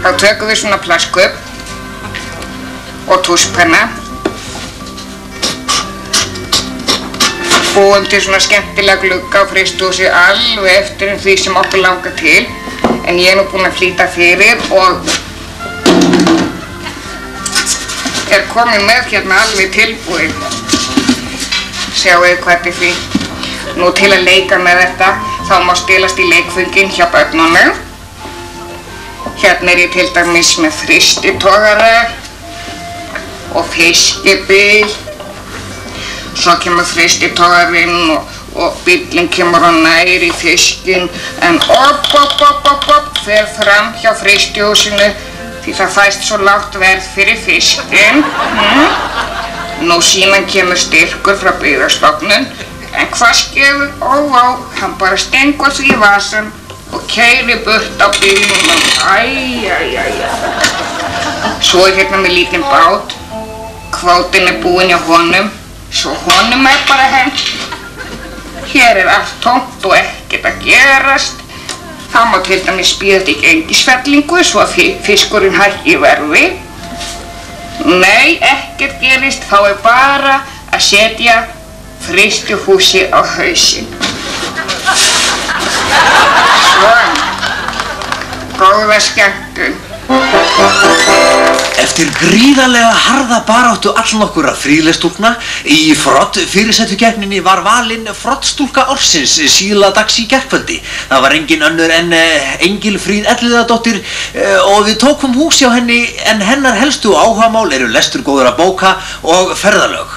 Þá tökum við svona plastkubb og tússpenna búum til svona skemmtilega glugga á frystihúsi alveg eftir því sem okkur langar til. En ég nú búin að flýta fyrir og komin með hérna alveg tilbúið. Sjáu hvað þetta fínt. Nú til að leika með þetta þá má stelast í leikföngin hjá börnunum. Hérna ég til dæmis með frystitogara og fiskibil. Svo kemur frystitogarinn og bíllinn kemur á nær í fiskinn en fer fram hjá frystihúsinu því það fæst svo lágt verð fyrir fiskinn. Nú síðan kemur styrkur frá Byggðastofnun en hvað skefur? Hann bara stengur því í vasann og keyrir burt á bílnum. Svo hérna með lítinn bát. Kvótinn búinn hjá honum, svo honum bara hent. Hér allt tómt og ekkert að gerast. Það má til dæmis bíða til gengisfellingu svo að fiskurinn hækki í verði. Nei, ekkert gerist, þá bara að setja frystihúsi á hausinn. Svona, góða skemmtun. Eftir gríðarlega harða baráttu allnokkurra fríðlegstúlkna í Frodd fyrirsætukeppninni var valinn Froddstúlka ársins síðla dags í gærkvöldi. Það var engin önnur en Engilfríð Elliðadóttir og við tókum hús hjá henni en hennar helstu áhugamál eru lestur góðra bóka og ferðalög.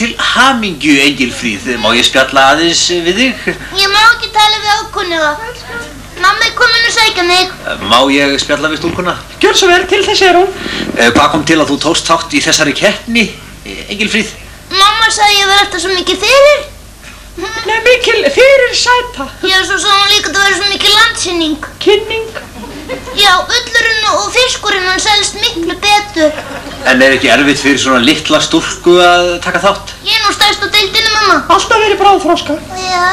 Til hamingju, Engilfríð, má ég spjalla aðeins við þig? Ég má ekki tala við ókunnuga. Mamma komin að sækja mig. Má ég spjalla við stúlkuna? Gjör svo vel, til þess hún. Hvað kom til að þú tókst þátt í þessari keppni, Engilfríð? Mamma sagði ég var alltaf svo mikið fyrir. Nei, mikil fyrir sæta. Já, svo sagði hún líka að það væri svo mikið landsynning. Kynning? Já, ullurinn og fiskurinn hann selst miklu betur. En ekki erfitt fyrir svona litla stúlku að taka þátt? Ég nú stærst á deildinni, mamma. Alltaf verið bráðþroska. Já.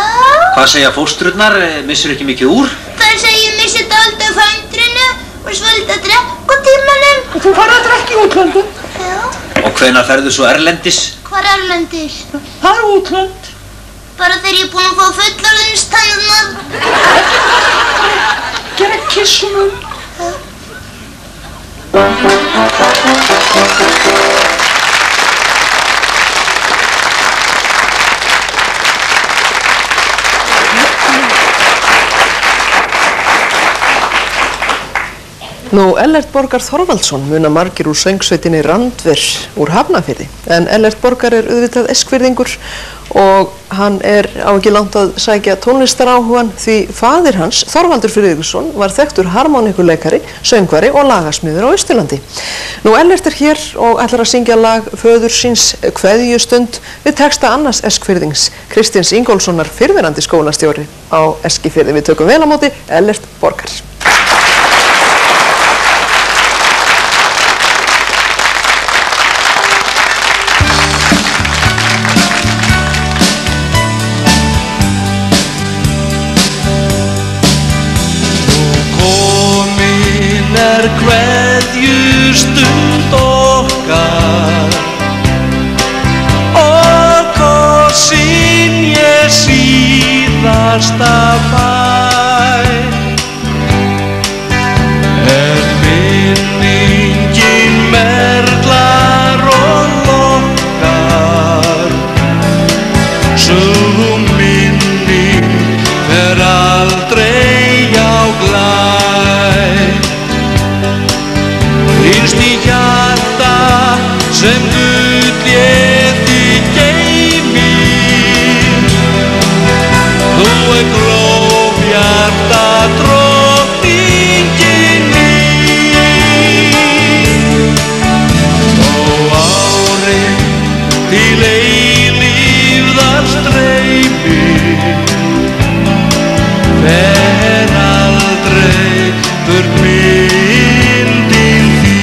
Hvað segja fóstrurnar? Missur ekki mikið úr? Það segja ég missi dálítið af föndrinu og svolítið að drekka tímanum. Og þú farið að drekka í útlöndum? Já. Og hvenær ferðu svo erlendis? Hvar erlendis? Það er útlönd. Bara þegar ég er búin að fá fullorðinstannirnar. Gera kissunum. Nú, Ellert Borgar Þorvaldsson muna margir úr söngsveitinni Randver úr Hafnarfirði. En Ellert Borgar er auðvitað eskfirðingur og hann er á ekki langt að sækja tónlistaráhugan því faðir hans, Þorvaldur Friðriksson, var þekktur harmoníkuleikari, söngvari og lagasmiður á Austurlandi. Nú, Ellert er hér og ætlar að syngja lag föður síns Kveðjustund við texta annars eskfirðings, Kristins Ingólfssonar, fyrrverandi skólastjóri á Eskifirði. Við tökum vel á móti Ellert Borgar. Kveðjustund okkar og kosin ég síðasta bæ minningin merlar og lokkar sú minning fer aldrei á glæ. Innst í hjarta sem Guð lét í geymi, þú grófhjarta drottningin mín. Og árin til eilífðar streymi, fer aldrei burt myndin þín.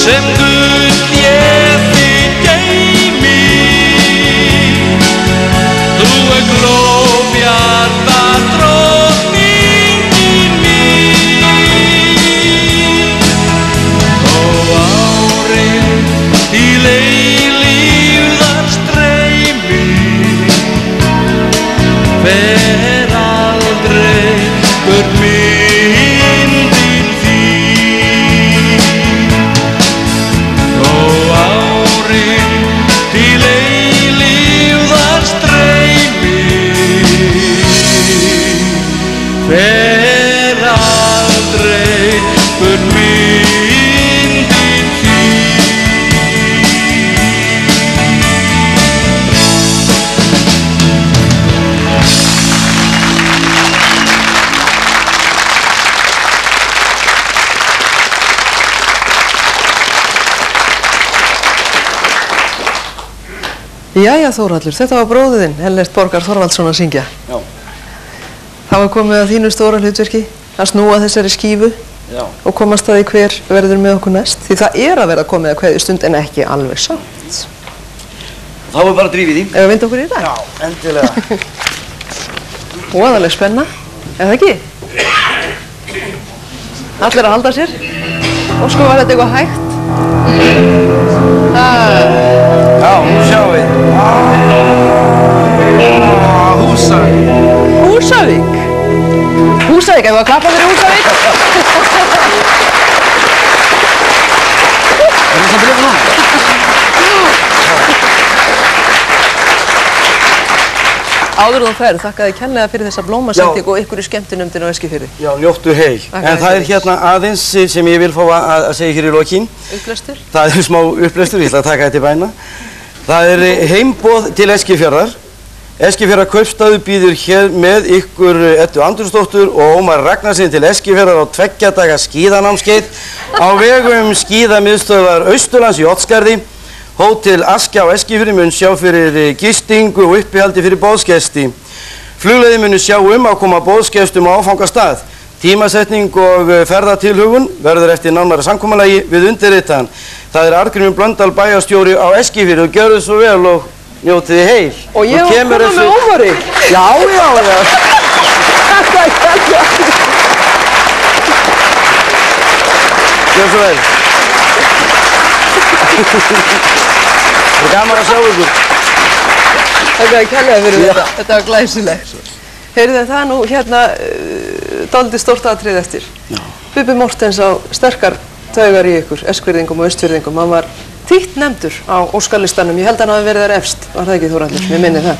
sem Guð ég þig geymi. Þú glóbjarta drottningin mín. Og árin til eilífðar streymi fer aldrei burt myndin þín. Og árin til eilífðar streymi fer aldrei burt myndin þín. Jæja Þórhallur, þetta var bróðir þinn, Ellert Borgar Þorvaldsson að syngja. Já. Það var komið að þínu stóra hlutverki, að snúa þessari skífu og komast að því hver verður með okkur næst. Því það er að vera komið að kveðjustund en ekki alveg samt. Þá er bara að drífa í því. Ef við vinda okkur í það? Já, endilega. Óaðaleg spenna, er það ekki? Allir að halda sér. Og sko var þetta eitthvað hægt. Já, nú sjáum við. Húsavík. Húsavík? Húsavík, ef við að klappa fyrir Húsavík? Er það að byrja núna? Áður þú ferð, þakka þið kærlega fyrir þessa blómasendingu og ykkur í skemmtinefndinu á Eskifirði. Já, njóttu heil. En það er hérna aðeins sem ég vil fá að segja hér í lokin. Upplestur? Það er smá upplestur, ég ætla að taka þetta í bæna. Það er heimboð til Eskifjarðar. Eskifjarðar kaupstaður býður hér með ykkur Eddu Andrúsdóttur og Ómar Ragnarsson til Eskifjarðar á 2 daga skíðanámskeið á vegum skíðamiðstöðvar Austurlands í Oddsskarði. Hótel Askja á Eskifirði mun sjá fyrir gistingu og uppihaldi fyrir boðsgesti. Flugleiðin munu sjá að koma boðsgestum á áfangastað. Tímasetning og ferðatilhugun verður eftir nánara samkomulagi við undirritaðan. Það er Arngrímur Blöndal bæjarstjóri á Eskifirði og gjörðu svo vel og njótið þið heil. Og ég var að koma með Ómari. Já. Gjörðu svo vel. Það er gaman að sjá ykkur. Þakka þið kærlega fyrir þetta. Þetta var glæsilegt. Heyrðu það nú hérna dálítið stórt atriði eftir. Bubbi Mortens á sterkar taugar í ykkur, Eskfirðingum og Austfirðingum. Hann var títt nefndur á Óskarlistanum. Ég held að hann hafi verið þar efst. Var það ekki Þórhallur? Mér minni það.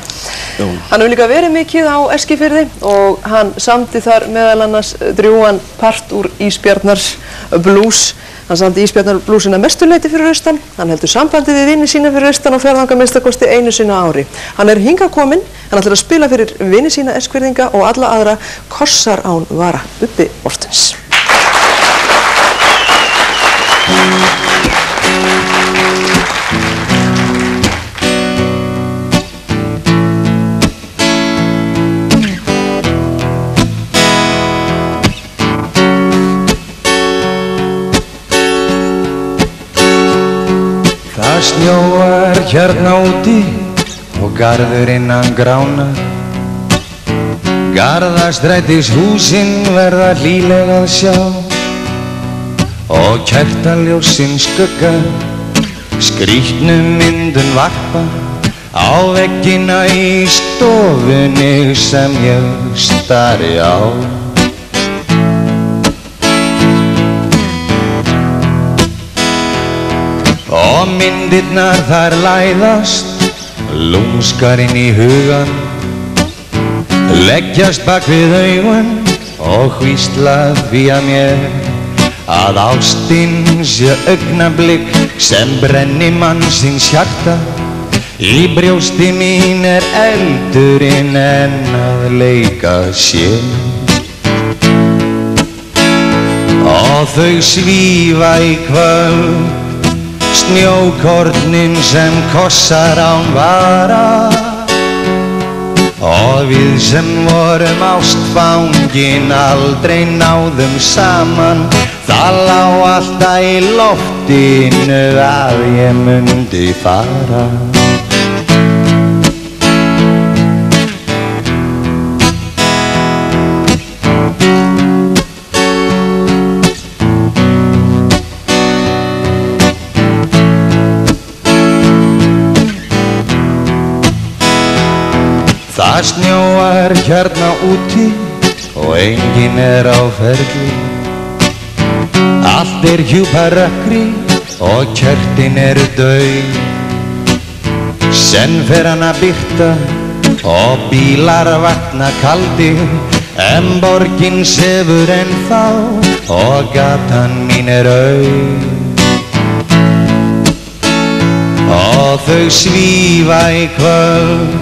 Hann hefur líka verið mikið á Eskifirði og hann samdi þar meðal annars drjúgan part úr Ísbjarnars blues. Hann samdi Ísbjarnar blúsina mestuleyti fyrir austan. Hann heldur sambandi við vini sína fyrir austan og fer þangað að minnsta kosti einu sinni á ári. Hann er hingað kominn, hann ætlar að spila fyrir vini sína Eskfirðinga og alla aðra kossar án vara. Bubbi Mortens. Það snjóar hérna úti og garðurinn hann gránar. Garðastrætishúsin verða hlýleg að sjá og kertaljósin skugga skrýtnum myndun varpa á veggina í stofunni sem ég stari á. Og myndirnar þær læðast lúmskar inn í hugan, leggjast bak við augun og hvísla því að mér að ástin sé augnablik sem brenni mannsins hjarta. Í brjósti mín er eldurinn en að leika sér og þau svífa í kvöld, snjókornin sem kossar án vara Og við sem vorum ástfangin aldrei náðum saman. Það lá alltaf í loftinu að ég mundi fara. Það snjóar hérna úti og enginn á ferli. Allt hjúparökkri og kertin dauð. Senn fer hann að birta og bílar vakna kaldir. En borgin sefur ennþá og gatan mín auð. Og þau svífa í kvöld,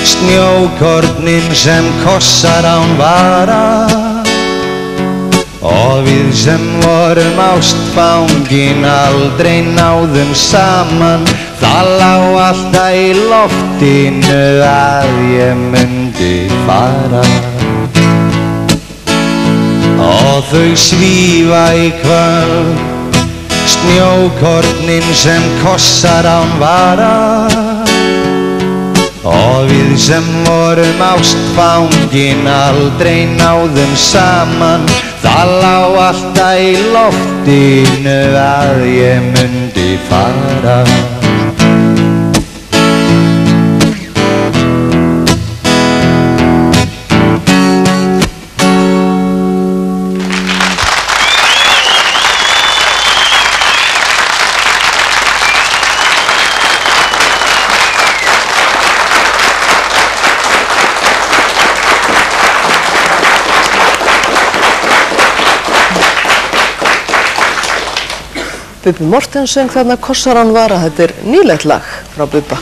snjókornin sem kossar án vara. Og við sem vorum ástfangin aldrei náðum saman. Það lá alltaf í loftinu að ég mundi fara. Og þau svífa í kvöld, snjókornin sem kossar án vara. Og við sem vorum ástfangin aldrei náðum saman. Það lá alltaf í loftinu að ég mundi fara. Bubbi Morthens söng þarna Kossar án vara. Þetta nýlegt lag frá Bubba.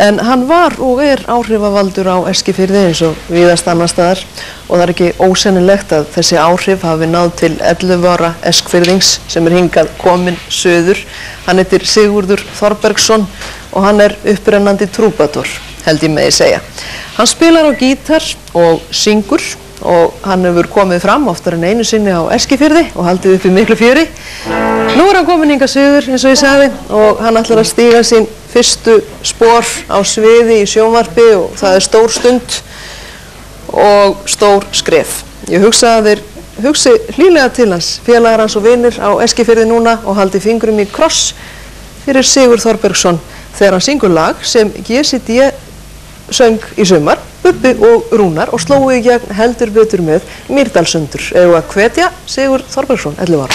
En hann var og áhrifavaldur á Eskifirði eins og víðast annar staðar og það ekki ósennilegt að þessi áhrif hafi náð til 11 ára Eskfirðings sem hingað kominn suður. Hann heitir Sigurður Þorbergsson og hann upprennandi trúbador, held ég megi segja. Hann spilar á gítar og syngur og hann hefur komið fram oftar en einu sinni á Eskifirði og haldið upp í miklu fjöri. Nú hann kominn hingað suður eins og ég sagði og hann ætlar að stíga sín fyrstu spor á sviði í sjónvarpi og það stór stund og stór skref. Ég hugsa að þeir hugsi hlýlega til hans, félagar hans og vinir á Eskifirði núna og haldi fingrum í kross fyrir Sigurð Þorbergsson þegar hann syngur lag sem GCD söng í sumar, Bubbi og Rúnar og slói í gegn heldur betur með Mýrdalsundur. Eða að hvetja Sigurð Þorbergsson, 11 ára.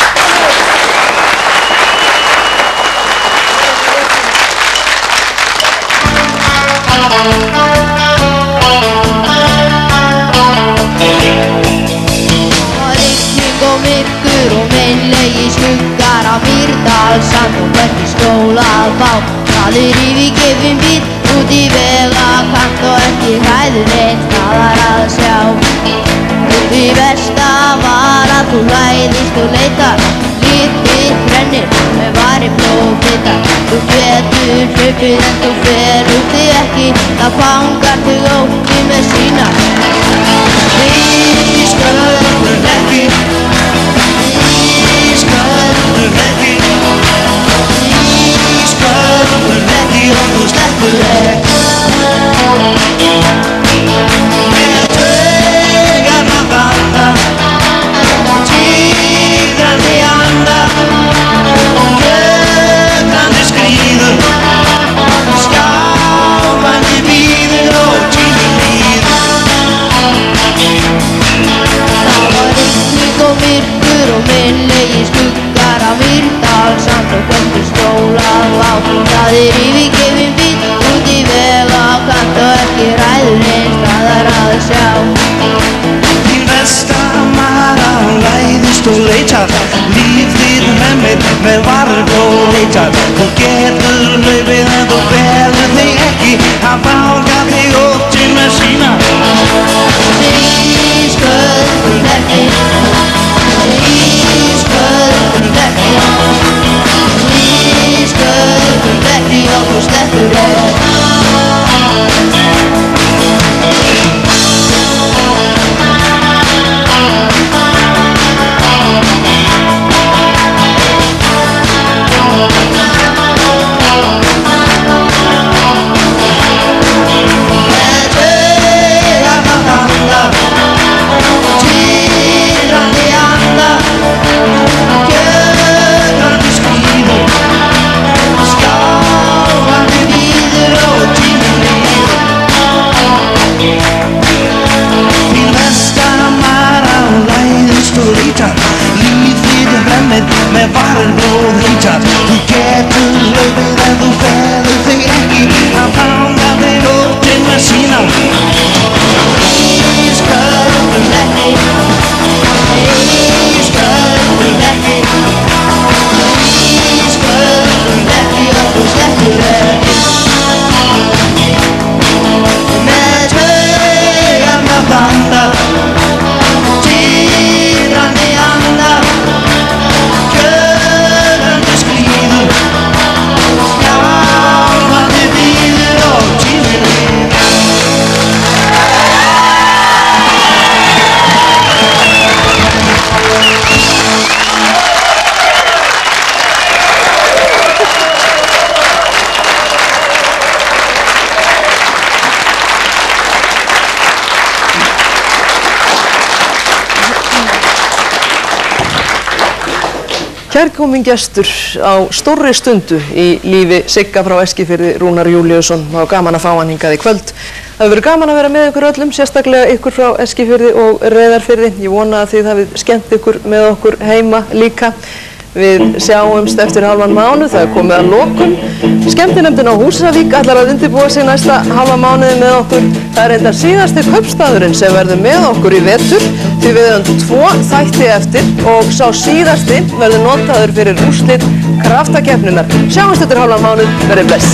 Rigning og myrkur og meinlegir skuggar á Mýrdalsand og hvernig skóla að fá. Það yfirgefin bíll út í vegakant og ekki hræður einn staðar að sjá. Upp í versta var að þú hræðist og leitar, líf þitt brennir með vari blóðbitar. Þú getur hlaupið en þú fer út þig ekki, það fangar þig ótti með sína. Ísköldun ekki, ísköldun ekki, ísköldun ekki og þú sleppur ekki. Með taugarnar blanda, tígrandi anda, jötrandi skríður, skjálfandi bíður og tíminn líður. Það var rigning og myrkur og meinlegir skuggar á Mýrdalsand og hvernig skólað á. Það yfirgefin bíll út í vegakant og ekki hræður einn staðar að sjá. Í versta var að hræðist og leitar, líf þitt brennir með varg og leitar. Þú getur hlaupið en þú berður þig ekki, hann fangar þig ótti með sína. Ísköldun ekki, ísköldun ekki, ísköldun ekki og þú sleppur ekki. Kærkominn gestur á stórri stundu í lífi Sigga frá Eskifirði, Rúnar Júlíusson. Það var gaman að fá hann hingað í kvöld. Það hefur verið gaman að vera með ykkur öllum, sérstaklega ykkur frá Eskifirði og Reyðarfirði. Ég vona að þið hafið skemmt ykkur með okkur heima líka. Við sjáumst eftir hálfan mánuð, það er komið að lokum. Skemmtinefndin á Húsavík ætlar að undirbúa sig næsta hálfa mánuði með okkur. Það er reyndar síðasti kaupstaðurinn sem verður með okkur í vetur, því við höfum 2 þætti eftir og sá síðasti verður notaður fyrir úrslit kraftakeppninnar. Sjáumst eftir hálfan mánuð, verið bless.